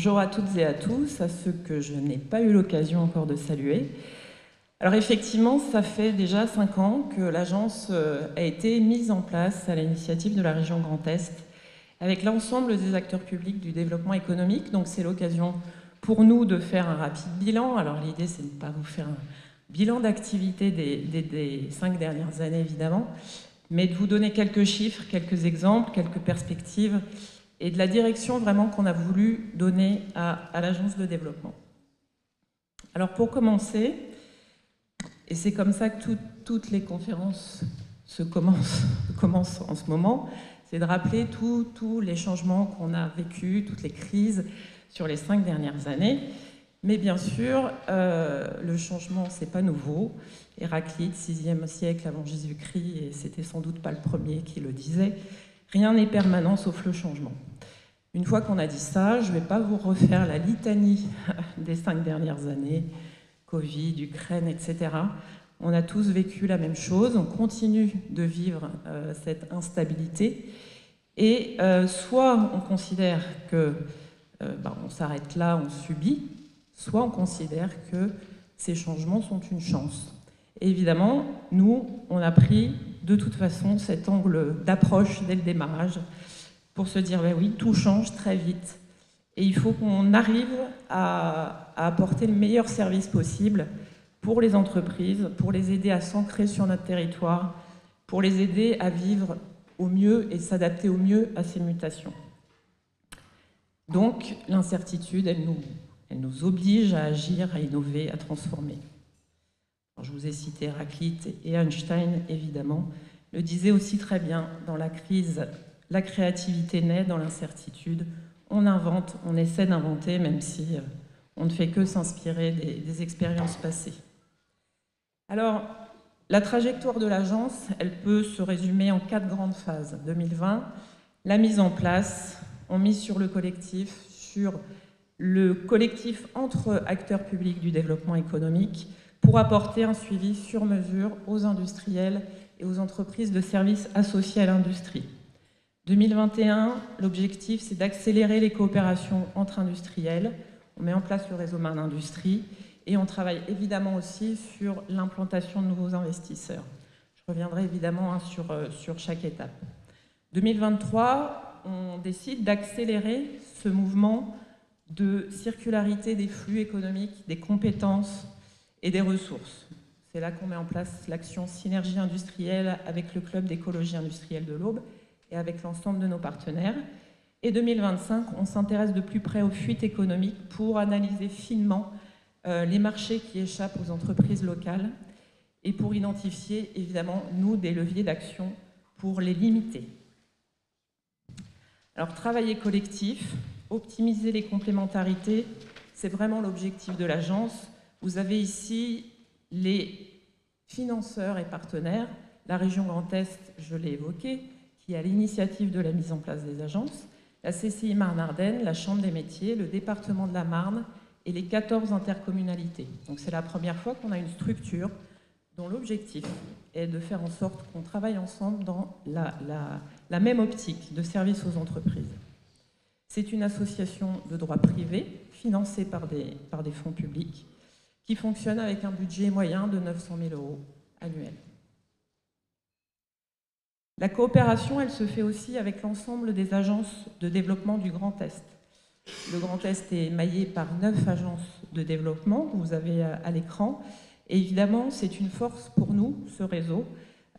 Bonjour à toutes et à tous, à ceux que je n'ai pas eu l'occasion encore de saluer. Alors effectivement, ça fait déjà 5 ans que l'agence a été mise en place à l'initiative de la région Grand Est, avec l'ensemble des acteurs publics du développement économique. Donc c'est l'occasion pour nous de faire un rapide bilan. Alors l'idée, c'est de ne pas vous faire un bilan d'activité des 5 dernières années, évidemment, mais de vous donner quelques chiffres, quelques exemples, quelques perspectives, et de la direction vraiment qu'on a voulu donner à l'agence de développement. Alors pour commencer, et c'est comme ça que toutes les conférences commencent en ce moment, c'est de rappeler tous les changements qu'on a vécus, toutes les crises sur les 5 dernières années. Mais bien sûr, le changement, c'est pas nouveau. Héraclite, 6e siècle avant Jésus-Christ, et c'était sans doute pas le premier qui le disait, rien n'est permanent sauf le changement. Une fois qu'on a dit ça, je ne vais pas vous refaire la litanie des 5 dernières années, Covid, Ukraine, etc. On a tous vécu la même chose, on continue de vivre cette instabilité, et soit on considère que on s'arrête là, on subit, soit on considère que ces changements sont une chance. Et évidemment, nous, on a pris de toute façon cet angle d'approche dès le démarrage pour se dire, ben oui, tout change très vite. Et il faut qu'on arrive à apporter le meilleur service possible pour les entreprises, pour les aider à s'ancrer sur notre territoire, pour les aider à vivre au mieux et s'adapter au mieux à ces mutations. Donc, l'incertitude, elle nous oblige à agir, à innover, à transformer. Alors, je vous ai cité Héraclite et Einstein, évidemment, le disaient aussi très bien, dans la crise, la créativité naît dans l'incertitude. On invente, on essaie d'inventer, même si on ne fait que s'inspirer des expériences passées. Alors, la trajectoire de l'agence, elle peut se résumer en 4 grandes phases. 2020, la mise en place, on mise sur le collectif entre acteurs publics du développement économique pour apporter un suivi sur mesure aux industriels et aux entreprises de services associés à l'industrie. 2021, l'objectif, c'est d'accélérer les coopérations entre industriels. On met en place le réseau Marne Industrie et on travaille évidemment aussi sur l'implantation de nouveaux investisseurs. Je reviendrai évidemment sur chaque étape. 2023, on décide d'accélérer ce mouvement de circularité des flux économiques, des compétences et des ressources. C'est là qu'on met en place l'action Synergie industrielle avec le Club d'écologie industrielle de l'Aube et avec l'ensemble de nos partenaires. Et 2025, on s'intéresse de plus près aux fuites économiques pour analyser finement les marchés qui échappent aux entreprises locales et pour identifier, évidemment, nous, des leviers d'action pour les limiter. Alors, travailler collectif, optimiser les complémentarités, c'est vraiment l'objectif de l'agence. Vous avez ici les financeurs et partenaires. La région Grand Est, je l'ai évoqué, qui est à l'initiative de la mise en place des agences, la CCI Marne-Ardenne, la Chambre des métiers, le département de la Marne et les 14 intercommunalités. Donc c'est la première fois qu'on a une structure dont l'objectif est de faire en sorte qu'on travaille ensemble dans la même optique de service aux entreprises. C'est une association de droit privé, financée par des fonds publics, qui fonctionne avec un budget moyen de 900 000 € annuels. La coopération, elle se fait aussi avec l'ensemble des agences de développement du Grand Est. Le Grand Est est maillé par 9 agences de développement que vous avez à l'écran. Et évidemment, c'est une force pour nous, ce réseau.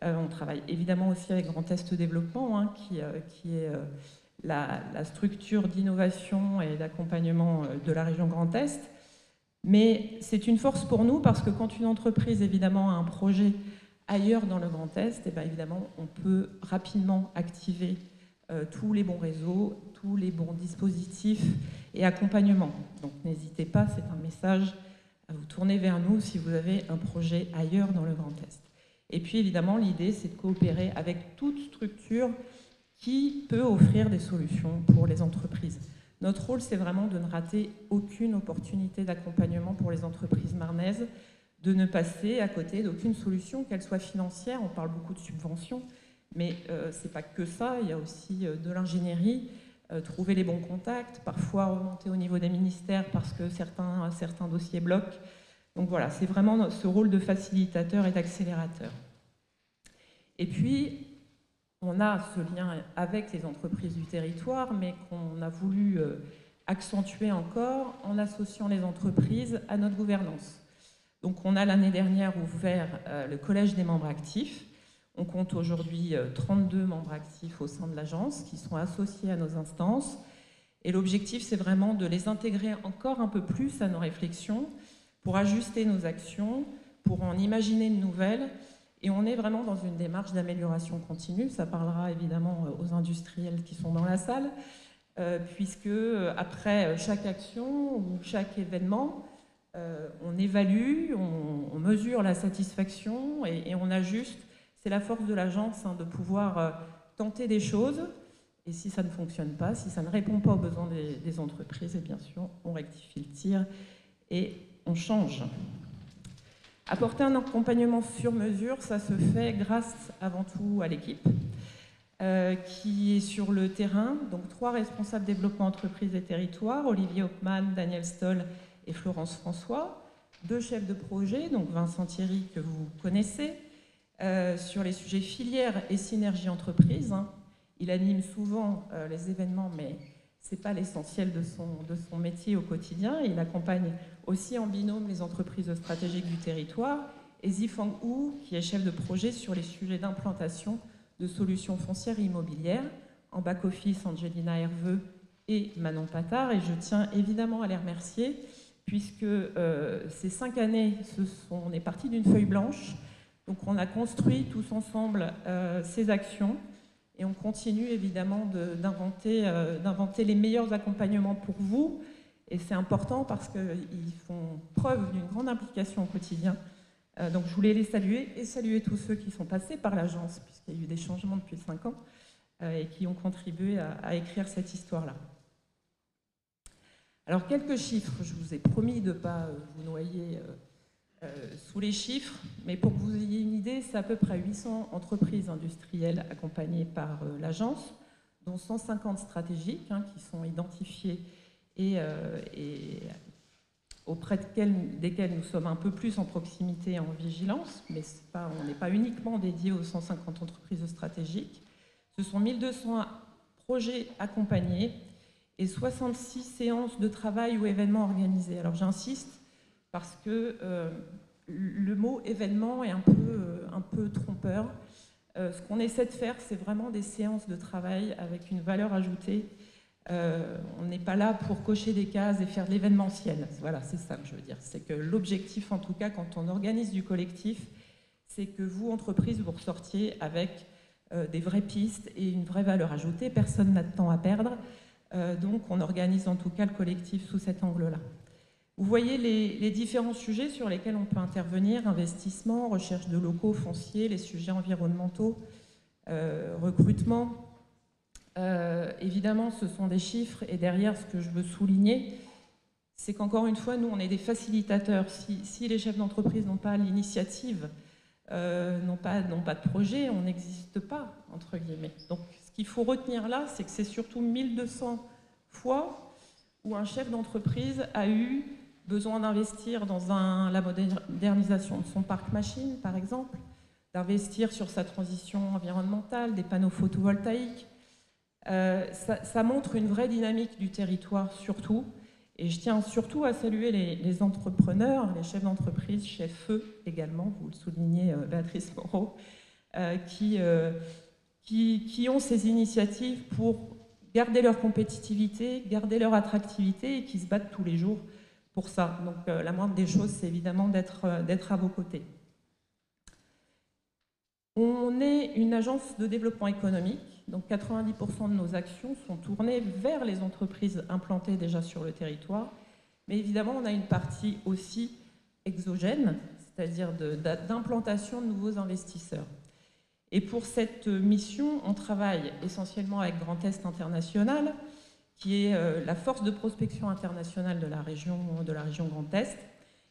On travaille évidemment aussi avec Grand Est Développement, qui est la structure d'innovation et d'accompagnement de la région Grand Est. Mais c'est une force pour nous parce que quand une entreprise, évidemment, a un projet ailleurs dans le Grand Est, et bien évidemment, on peut rapidement activer tous les bons réseaux, tous les bons dispositifs et accompagnements. Donc n'hésitez pas, c'est un message à vous tourner vers nous si vous avez un projet ailleurs dans le Grand Est. Et puis évidemment, l'idée, c'est de coopérer avec toute structure qui peut offrir des solutions pour les entreprises. Notre rôle, c'est vraiment de ne rater aucune opportunité d'accompagnement pour les entreprises marnaises, de ne passer à côté d'aucune solution, qu'elle soit financière. On parle beaucoup de subventions, mais ce n'est pas que ça, il y a aussi de l'ingénierie, trouver les bons contacts, parfois remonter au niveau des ministères parce que certains dossiers bloquent. Donc voilà, c'est vraiment ce rôle de facilitateur et d'accélérateur. Et puis, on a ce lien avec les entreprises du territoire, mais qu'on a voulu accentuer encore en associant les entreprises à notre gouvernance. Donc on a l'année dernière ouvert le collège des membres actifs. On compte aujourd'hui 32 membres actifs au sein de l'agence qui sont associés à nos instances. Et l'objectif, c'est vraiment de les intégrer encore un peu plus à nos réflexions pour ajuster nos actions, pour en imaginer de nouvelles. Et on est vraiment dans une démarche d'amélioration continue. Ça parlera évidemment aux industriels qui sont dans la salle, puisque après chaque action ou chaque événement, on évalue, on mesure la satisfaction et on ajuste. C'est la force de l'agence de pouvoir tenter des choses. Et si ça ne fonctionne pas, si ça ne répond pas aux besoins des entreprises, et bien sûr, on rectifie le tir et on change. Apporter un accompagnement sur mesure, ça se fait grâce avant tout à l'équipe qui est sur le terrain. Donc 3 responsables développement entreprise et territoire, Olivier Hopman, Daniel Stoll et Florence François. 2 chefs de projet, donc Vincent Thierry que vous connaissez, sur les sujets filières et synergie entreprise. Il anime souvent les événements, mais ce n'est pas l'essentiel de son métier au quotidien. Il accompagne aussi en binôme les entreprises stratégiques du territoire. Et Zifang Hu, qui est chef de projet sur les sujets d'implantation de solutions foncières et immobilières. En back-office, Angelina Herveux et Manon Patard. Et je tiens évidemment à les remercier, puisque ces 5 années, on est parti d'une feuille blanche. Donc on a construit tous ensemble ces actions. Et on continue évidemment d'inventer les meilleurs accompagnements pour vous. Et c'est important parce qu'ils font preuve d'une grande implication au quotidien. Donc je voulais les saluer et saluer tous ceux qui sont passés par l'agence, puisqu'il y a eu des changements depuis 5 ans, et qui ont contribué à écrire cette histoire-là. Alors quelques chiffres, je vous ai promis de ne pas vous noyer sous les chiffres, mais pour que vous ayez une idée, c'est à peu près 800 entreprises industrielles accompagnées par l'agence, dont 150 stratégiques qui sont identifiées et auprès desquelles nous sommes un peu plus en proximité, en vigilance, mais on n'est pas uniquement dédié aux 150 entreprises stratégiques. Ce sont 1200 projets accompagnés et 66 séances de travail ou événements organisés. Alors j'insiste, parce que le mot événement est un peu trompeur. Ce qu'on essaie de faire, c'est vraiment des séances de travail avec une valeur ajoutée. On n'est pas là pour cocher des cases et faire de l'événementiel. Voilà, c'est ça que je veux dire. C'est que l'objectif, en tout cas, quand on organise du collectif, c'est que vous, entreprise, vous ressortiez avec des vraies pistes et une vraie valeur ajoutée. Personne n'a de temps à perdre. Donc, on organise en tout cas le collectif sous cet angle-là. Vous voyez les différents sujets sur lesquels on peut intervenir, investissement, recherche de locaux fonciers, les sujets environnementaux, recrutement. Évidemment, ce sont des chiffres, et derrière, ce que je veux souligner, c'est qu'encore une fois, nous, on est des facilitateurs. Si les chefs d'entreprise n'ont pas l'initiative, n'ont pas de projet, on n'existe pas, entre guillemets. Donc, ce qu'il faut retenir là, c'est que c'est surtout 1200 fois où un chef d'entreprise a eu besoin d'investir dans la modernisation de son parc machine, par exemple, d'investir sur sa transition environnementale, des panneaux photovoltaïques. Ça montre une vraie dynamique du territoire, surtout. Et je tiens surtout à saluer les entrepreneurs, les chefs d'entreprise, chefs feu également, vous le soulignez, Béatrice Moreau, qui ont ces initiatives pour garder leur compétitivité, garder leur attractivité et qui se battent tous les jours pour ça. Donc la moindre des choses, c'est évidemment d'être à vos côtés. On est une agence de développement économique, donc 90% de nos actions sont tournées vers les entreprises implantées déjà sur le territoire, mais évidemment on a une partie aussi exogène, c'est-à-dire d'implantation de nouveaux investisseurs. Et pour cette mission, on travaille essentiellement avec Grand Est International, qui est la force de prospection internationale de la région Grand Est.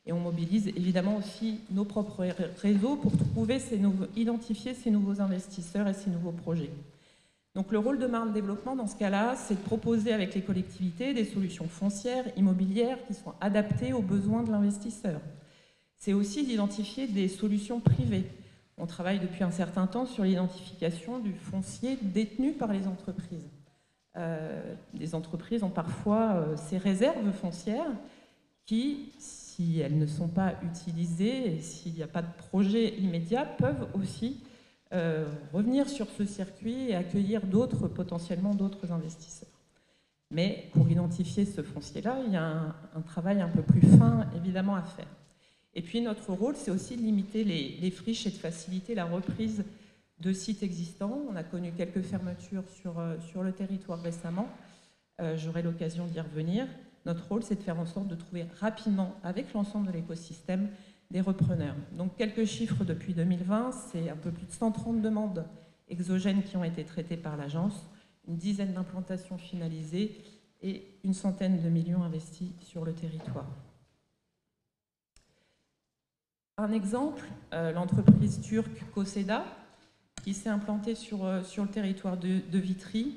Et on mobilise évidemment aussi nos propres réseaux pour identifier ces nouveaux investisseurs et ces nouveaux projets. Donc le rôle de Marne Développement dans ce cas-là, c'est de proposer avec les collectivités des solutions foncières, immobilières qui sont adaptées aux besoins de l'investisseur. C'est aussi d'identifier des solutions privées. On travaille depuis un certain temps sur l'identification du foncier détenu par les entreprises. Les entreprises ont parfois ces réserves foncières qui, si elles ne sont pas utilisées et s'il n'y a pas de projet immédiat, peuvent aussi revenir sur ce circuit et accueillir potentiellement d'autres investisseurs. Mais pour identifier ce foncier-là, il y a un travail un peu plus fin, évidemment, à faire. Et puis notre rôle, c'est aussi de limiter les friches et de faciliter la reprise de sites existants. On a connu quelques fermetures sur le territoire récemment. J'aurai l'occasion d'y revenir. Notre rôle, c'est de faire en sorte de trouver rapidement, avec l'ensemble de l'écosystème, des repreneurs. Donc quelques chiffres depuis 2020, c'est un peu plus de 130 demandes exogènes qui ont été traitées par l'agence, une dizaine d'implantations finalisées et une centaine de millions investis sur le territoire. Un exemple, l'entreprise turque Koseda, qui s'est implantée sur le territoire de Vitry,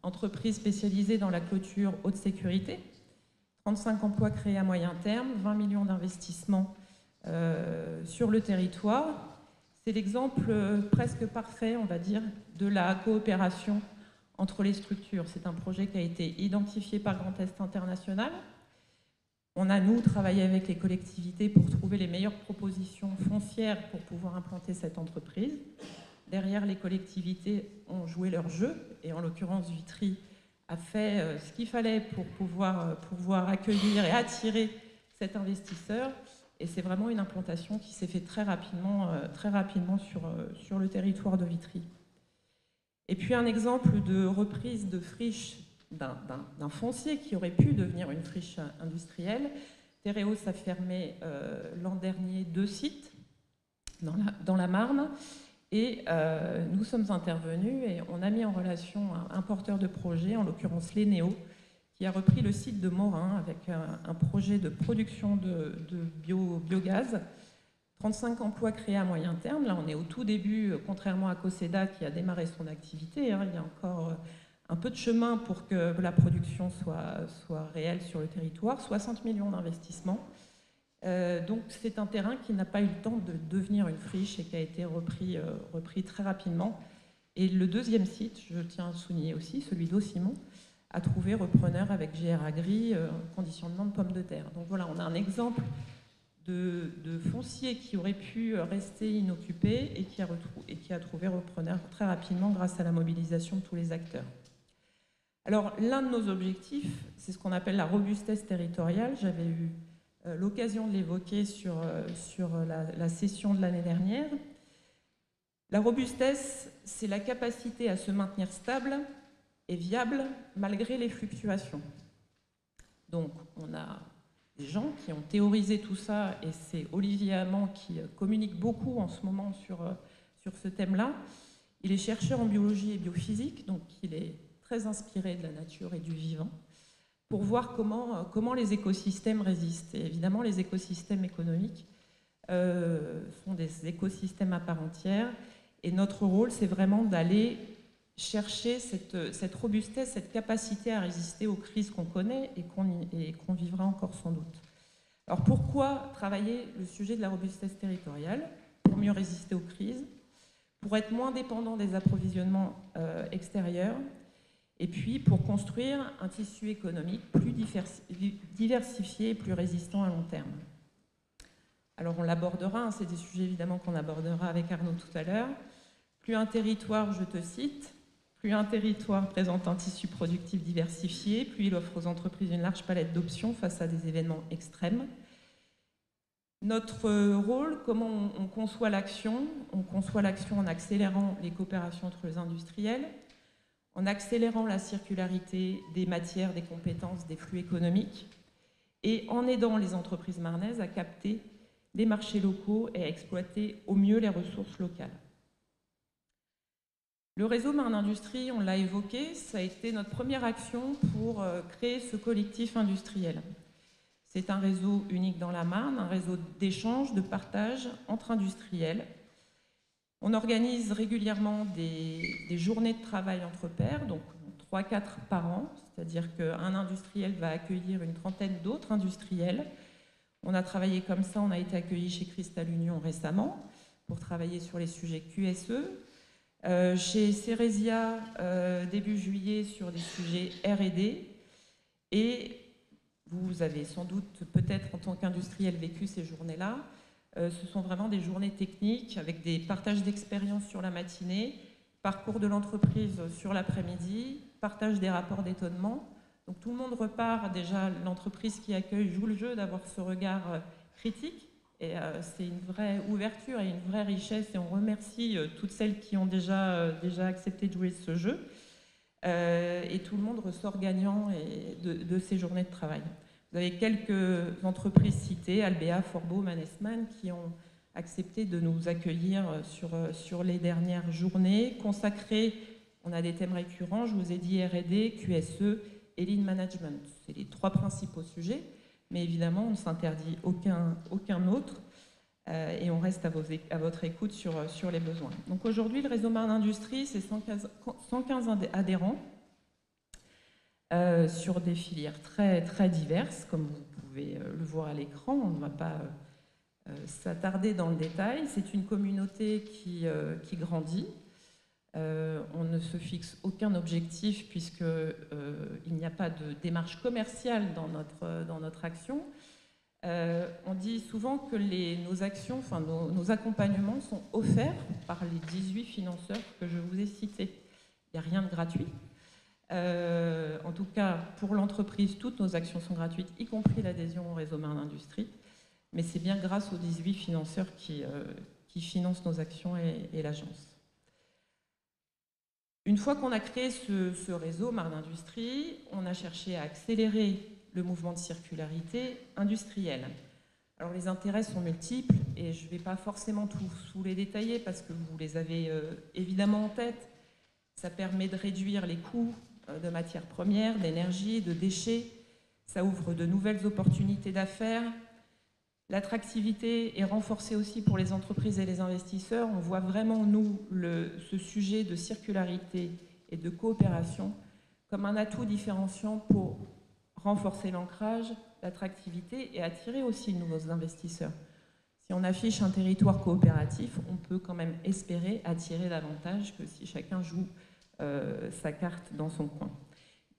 entreprise spécialisée dans la clôture haute sécurité, 35 emplois créés à moyen terme, 20 millions d'investissements sur le territoire. C'est l'exemple presque parfait, on va dire, de la coopération entre les structures. C'est un projet qui a été identifié par Grand Est International. On a, nous, travaillé avec les collectivités pour trouver les meilleures propositions foncières pour pouvoir implanter cette entreprise. Derrière, les collectivités ont joué leur jeu, et en l'occurrence, Vitry a fait ce qu'il fallait pour pouvoir accueillir et attirer cet investisseur. Et c'est vraiment une implantation qui s'est faite très rapidement sur le territoire de Vitry. Et puis un exemple de reprise de friche d'un foncier qui aurait pu devenir une friche industrielle. Tereos a fermé l'an dernier 2 sites dans la Marne. Et nous sommes intervenus et on a mis en relation un porteur de projet, en l'occurrence l'Eneo, qui a repris le site de Morin avec un projet de production de biogaz. 35 emplois créés à moyen terme. Là, on est au tout début, contrairement à Koseda qui a démarré son activité. Il y a encore un peu de chemin pour que la production soit réelle sur le territoire. 60 millions d'investissements. Donc c'est un terrain qui n'a pas eu le temps de devenir une friche et qui a été repris très rapidement. Et le deuxième site, je tiens à souligner aussi, celui d'Aucimont, a trouvé repreneur avec GR Agri, conditionnement de pommes de terre. Donc voilà, on a un exemple de foncier qui aurait pu rester inoccupé et qui a trouvé repreneur très rapidement grâce à la mobilisation de tous les acteurs. Alors l'un de nos objectifs, c'est ce qu'on appelle la robustesse territoriale. J'avais eu l'occasion de l'évoquer sur la session de l'année dernière. La robustesse, c'est la capacité à se maintenir stable et viable malgré les fluctuations. Donc, on a des gens qui ont théorisé tout ça, et c'est Olivier Amand qui communique beaucoup en ce moment sur ce thème-là. Il est chercheur en biologie et biophysique, donc il est très inspiré de la nature et du vivant, pour voir comment les écosystèmes résistent. Et évidemment, les écosystèmes économiques sont des écosystèmes à part entière. Et notre rôle, c'est vraiment d'aller chercher cette robustesse, cette capacité à résister aux crises qu'on connaît et qu'on vivra encore sans doute. Alors pourquoi travailler le sujet de la robustesse territoriale? Pour mieux résister aux crises, pour être moins dépendant des approvisionnements extérieurs, et puis pour construire un tissu économique plus diversifié et plus résistant à long terme. Alors on l'abordera, c'est des sujets évidemment qu'on abordera avec Arnaud tout à l'heure. Plus un territoire, je te cite, plus un territoire présente un tissu productif diversifié, plus il offre aux entreprises une large palette d'options face à des événements extrêmes. Notre rôle, comment on conçoit l'action? On conçoit l'action en accélérant les coopérations entre les industriels, en accélérant la circularité des matières, des compétences, des flux économiques, et en aidant les entreprises marnaises à capter les marchés locaux et à exploiter au mieux les ressources locales. Le réseau Marne Industrie, on l'a évoqué, ça a été notre première action pour créer ce collectif industriel. C'est un réseau unique dans la Marne, un réseau d'échange, de partage entre industriels. On organise régulièrement des journées de travail entre pairs, donc 3-4 par an, c'est-à-dire qu'un industriel va accueillir une trentaine d'autres industriels. On a travaillé comme ça, on a été accueillis chez Cristal Union récemment pour travailler sur les sujets QSE. Chez Ceresia, début juillet, sur des sujets R&D. Et vous avez sans doute, peut-être en tant qu'industriel, vécu ces journées-là. Ce sont vraiment des journées techniques avec des partages d'expériences sur la matinée, parcours de l'entreprise sur l'après-midi, partage des rapports d'étonnement. Donc tout le monde repart, déjà l'entreprise qui accueille joue le jeu d'avoir ce regard critique. Et c'est une vraie ouverture et une vraie richesse. Et on remercie toutes celles qui ont déjà accepté de jouer ce jeu. Et tout le monde ressort gagnant de ces journées de travail. Vous avez quelques entreprises citées, Albéa, Forbo, Mannesmann, qui ont accepté de nous accueillir sur les dernières journées consacrées. On a des thèmes récurrents, je vous ai dit R&D, QSE et Lean Management. C'est les 3 principaux sujets, mais évidemment, on ne s'interdit aucun autre et on reste à votre écoute sur les besoins. Donc aujourd'hui, le réseau Marne Industrie, c'est 115 adhérents sur des filières très, très diverses, comme vous pouvez le voir à l'écran. On ne va pas s'attarder dans le détail. C'est une communauté qui grandit. On ne se fixe aucun objectif puisqu'il n'y a pas de démarche commerciale dans notre action. On dit souvent que nos actions, enfin nos accompagnements sont offerts par les 18 financeurs que je vous ai cités. Il n'y a rien de gratuit. En tout cas, pour l'entreprise, toutes nos actions sont gratuites, y compris l'adhésion au réseau Marne Industrie. Mais c'est bien grâce aux 18 financeurs qui financent nos actions et l'agence. Une fois qu'on a créé ce réseau Marne Industrie, on a cherché à accélérer le mouvement de circularité industrielle. Alors les intérêts sont multiples et je ne vais pas forcément tous les détailler parce que vous les avez évidemment en tête. Ça permet de réduire les coûts de matières premières, d'énergie, de déchets. Ça ouvre de nouvelles opportunités d'affaires. L'attractivité est renforcée aussi pour les entreprises et les investisseurs. On voit vraiment, nous, ce sujet de circularité et de coopération comme un atout différenciant pour renforcer l'ancrage, l'attractivité et attirer aussi de nouveaux investisseurs. Si on affiche un territoire coopératif, on peut quand même espérer attirer davantage que si chacun joue sa carte dans son coin.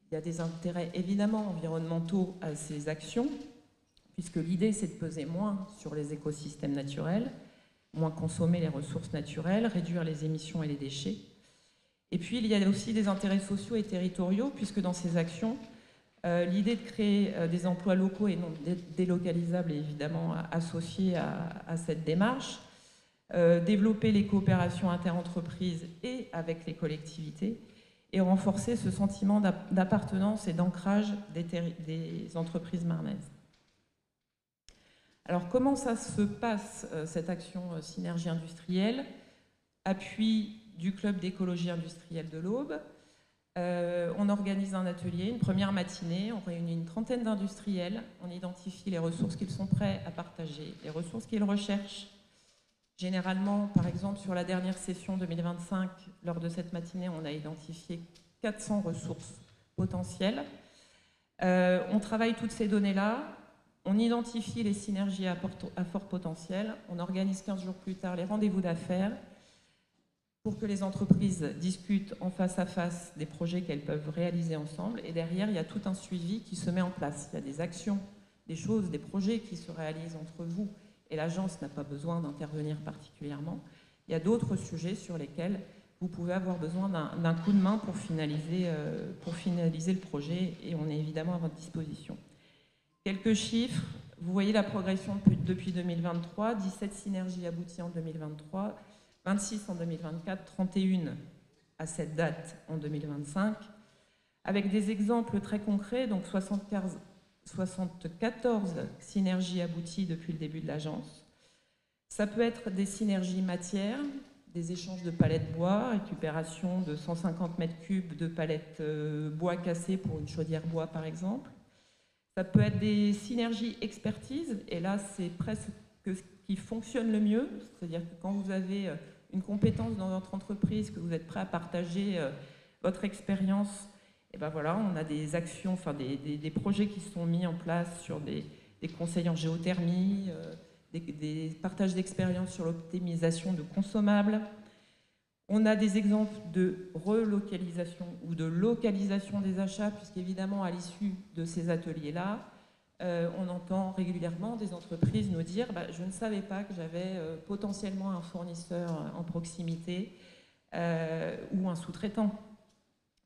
Il y a des intérêts évidemment environnementaux à ces actions, puisque l'idée c'est de peser moins sur les écosystèmes naturels, moins consommer les ressources naturelles, réduire les émissions et les déchets. Et puis il y a aussi des intérêts sociaux et territoriaux, puisque dans ces actions, l'idée de créer des emplois locaux et non délocalisables est évidemment associée à cette démarche. Développer les coopérations interentreprises et avec les collectivités et renforcer ce sentiment d'appartenance et d'ancrage des entreprises marnaises. Alors comment ça se passe, cette action synergie industrielle? Appui du club d'écologie industrielle de l'Aube. On organise un atelier, une première matinée, on réunit une trentaine d'industriels, on identifie les ressources qu'ils sont prêts à partager, les ressources qu'ils recherchent. Généralement, par exemple, sur la dernière session 2025, lors de cette matinée, on a identifié 400 ressources potentielles. On travaille toutes ces données-là, on identifie les synergies à fort potentiel, on organise 15 jours plus tard les rendez-vous d'affaires pour que les entreprises discutent en face à face des projets qu'elles peuvent réaliser ensemble. Et derrière, il y a tout un suivi qui se met en place. Il y a des actions, des choses, des projets qui se réalisent entre vous et l'agence n'a pas besoin d'intervenir particulièrement. Il y a d'autres sujets sur lesquels vous pouvez avoir besoin d'un coup de main pour finaliser le projet et on est évidemment à votre disposition. Quelques chiffres, vous voyez la progression depuis 2023, 17 synergies abouties en 2023, 26 en 2024, 31 à cette date en 2025, avec des exemples très concrets, donc 74 synergies abouties depuis le début de l'agence. Ça peut être des synergies matières, des échanges de palettes bois, récupération de 150 mètres cubes de palettes bois cassées pour une chaudière bois par exemple. Ça peut être des synergies expertise, et là c'est presque ce qui fonctionne le mieux, c'est-à-dire que quand vous avez une compétence dans votre entreprise, que vous êtes prêt à partager votre expérience, et ben voilà, on a des actions, enfin des projets qui sont mis en place sur des conseils en géothermie, des partages d'expériences sur l'optimisation de consommables. On a des exemples de relocalisation ou de localisation des achats, puisqu'évidemment, à l'issue de ces ateliers-là, on entend régulièrement des entreprises nous dire je ne savais pas que j'avais potentiellement un fournisseur en proximité ou un sous-traitant.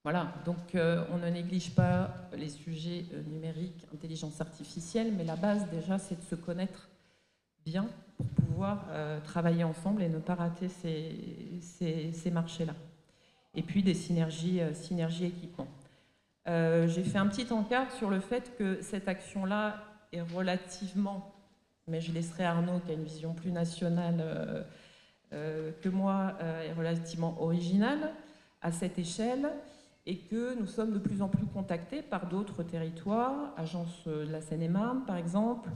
Voilà, donc on ne néglige pas les sujets numériques, intelligence artificielle, mais la base déjà, c'est de se connaître bien pour pouvoir travailler ensemble et ne pas rater ces marchés-là. Et puis des synergies équipements. J'ai fait un petit encart sur le fait que cette action-là est relativement, mais je laisserai Arnaud qui a une vision plus nationale que moi, est relativement originale à cette échelle, et que nous sommes de plus en plus contactés par d'autres territoires, Agence de la Seine-et-Marne par exemple,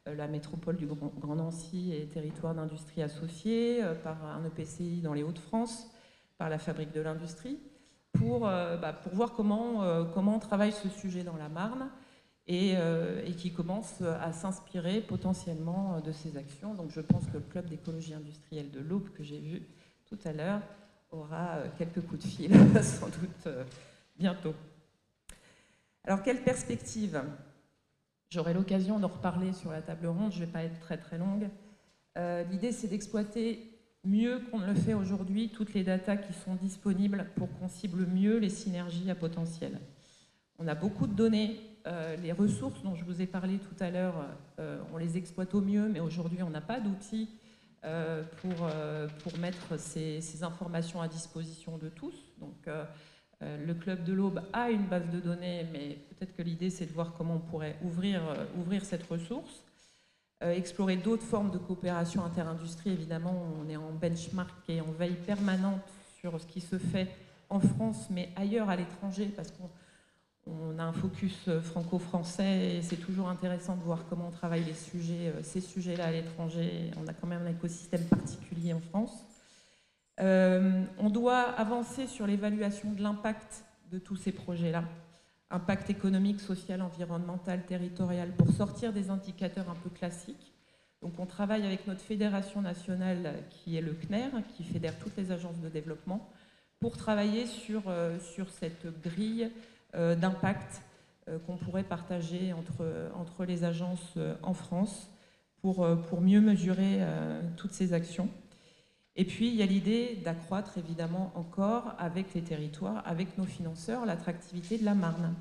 la métropole du Grand Nancy et territoire d'industrie associés, par un EPCI dans les Hauts-de-France, par la Fabrique de l'Industrie, pour voir comment on travaille ce sujet dans la Marne et qui commence à s'inspirer potentiellement de ces actions. Donc je pense que le club d'écologie industrielle de l'Aube que j'ai vu tout à l'heure aura quelques coups de fil sans doute bientôt. Alors quelle perspective ? J'aurai l'occasion d'en reparler sur la table ronde, je ne vais pas être très très longue. L'idée c'est d'exploiter mieux qu'on ne le fait aujourd'hui toutes les datas qui sont disponibles pour qu'on cible mieux les synergies à potentiel. On a beaucoup de données, les ressources dont je vous ai parlé tout à l'heure, on les exploite au mieux, mais aujourd'hui on n'a pas d'outils pour mettre ces informations à disposition de tous. Donc le Club de l'Aube a une base de données, mais peut-être que l'idée c'est de voir comment on pourrait ouvrir cette ressource. Explorer d'autres formes de coopération interindustrie, évidemment, on est en benchmark et en veille permanente sur ce qui se fait en France, mais ailleurs à l'étranger, parce qu'on a un focus franco-français et c'est toujours intéressant de voir comment on travaille ces sujets-là à l'étranger. On a quand même un écosystème particulier en France. On doit avancer sur l'évaluation de l'impact de tous ces projets-là. Impact économique, social, environnemental, territorial, pour sortir des indicateurs un peu classiques. Donc on travaille avec notre fédération nationale qui est le CNER, qui fédère toutes les agences de développement, pour travailler sur cette grille d'impact qu'on pourrait partager entre les agences en France pour mieux mesurer toutes ces actions. Et puis, il y a l'idée d'accroître, évidemment, encore avec les territoires, avec nos financeurs, l'attractivité de la Marne.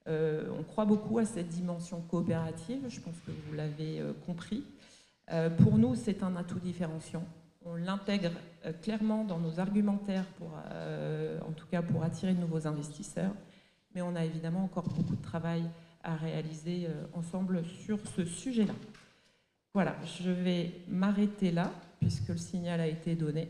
On croit beaucoup à cette dimension coopérative, je pense que vous l'avez compris. Pour nous, c'est un atout différenciant. On l'intègre clairement dans nos argumentaires, en tout cas pour attirer de nouveaux investisseurs. Mais on a évidemment encore beaucoup de travail à réaliser ensemble sur ce sujet-là. Voilà, je vais m'arrêter là, puisque le signal a été donné.